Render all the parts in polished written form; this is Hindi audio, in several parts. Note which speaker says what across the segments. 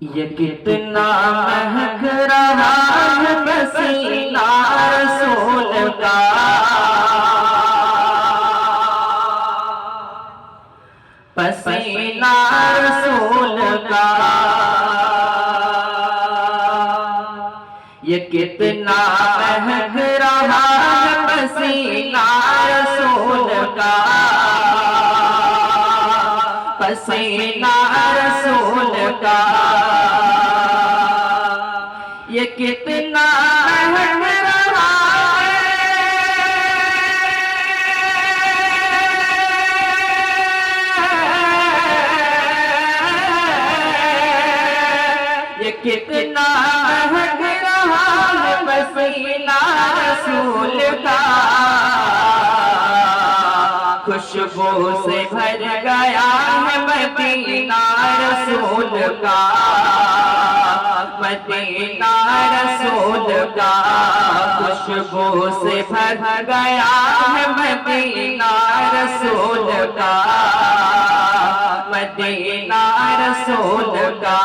Speaker 1: ये कितना महक रहा है पसीना रसूल का। पसीना रसूल का। ये कितना महक रहा है पसीना रसूल का। पसीना रसूल का। ये कितना महक रहा है, ये कितना महक रहा है पसीना रसूल का। खुशबू से भर गया है मदीना रसूल का। मदीना रसूल का। खुशबू से भर गया है मदीना रसूल का। मदीना रसूल का।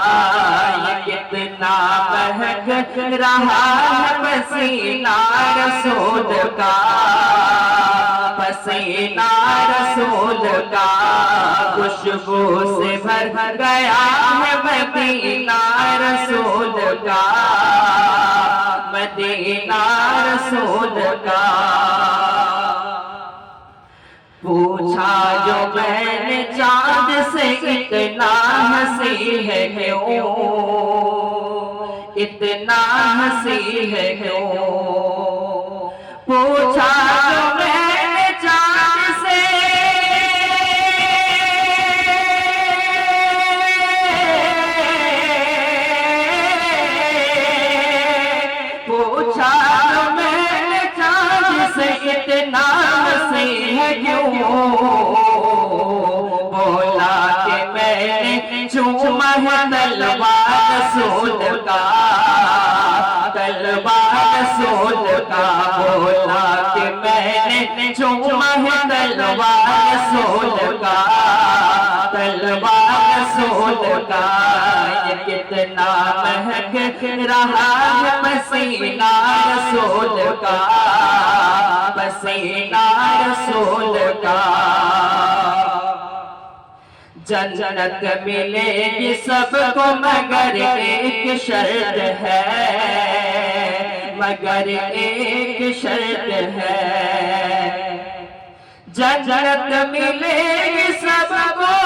Speaker 1: ये कितना महक रहा है पसीना रसूल का। पसीना रसूल का। खुशबू से भर गया है मदीना रसूल का। मदीना रसूल का। पूछा जो मैंने चाँद से इतना हंसी है क्यों। इतना हंसी है क्यों। पूछा जो मैंने चाँद से पूछा जो मैंने चाँद से इतना हंसी है क्यों। बोला कि मैंने चूमा है तलवार रसूल का। तलवार रसूल का। बोला कि मैंने चूमा है तलवार रसूल का। तलवार रसूल का। ये कितना महक रहा है पसीना रसूल का। पसीना रसूल का। जन्नत मिलेगी सबको मगर एक शर्त है। मगर एक शर्त है। जन्नत मिलेगी सबको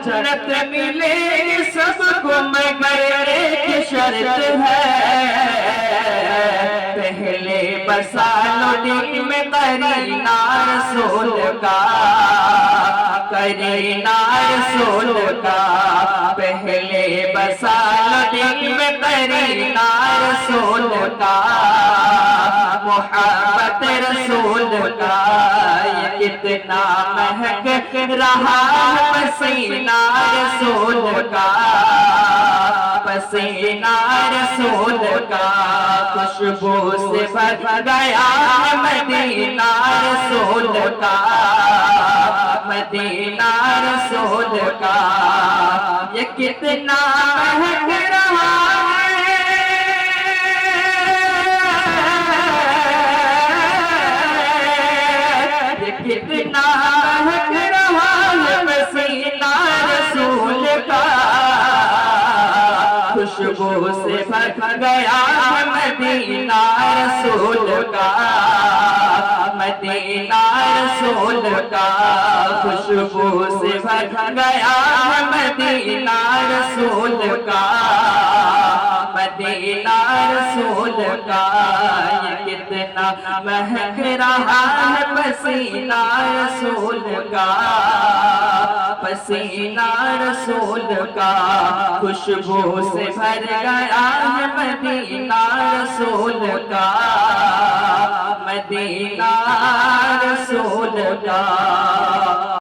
Speaker 1: जन्नत मिलेगी सबको मगर एक शर्त है। पहले बसालो दिल में करीना रसूल का। करीना रसूल का। पहले बसालो दिल में करीना रसूल का। मोहब्बत रसूल का। ये कितना महक रहा है पसीना रसूल का। पसीना रसूल का। खुशबू से भर गया है मदीना रसूल का। मदीना रसूल का। ये कितना महक रहा है। ये कितना महक रहा है पसीना रसूल का। खुशबू से भर गया है मदीना रसूल का। मदीना रसूल का। खुशबू से भर गया है मदीना रसूल का। मदीना रसूल का। ये कितना महक रहा है पसीना रसूल का। पसीना रसूल का। खुशबू से भर गया है मदीना रसूल का। मदीना रसूल का।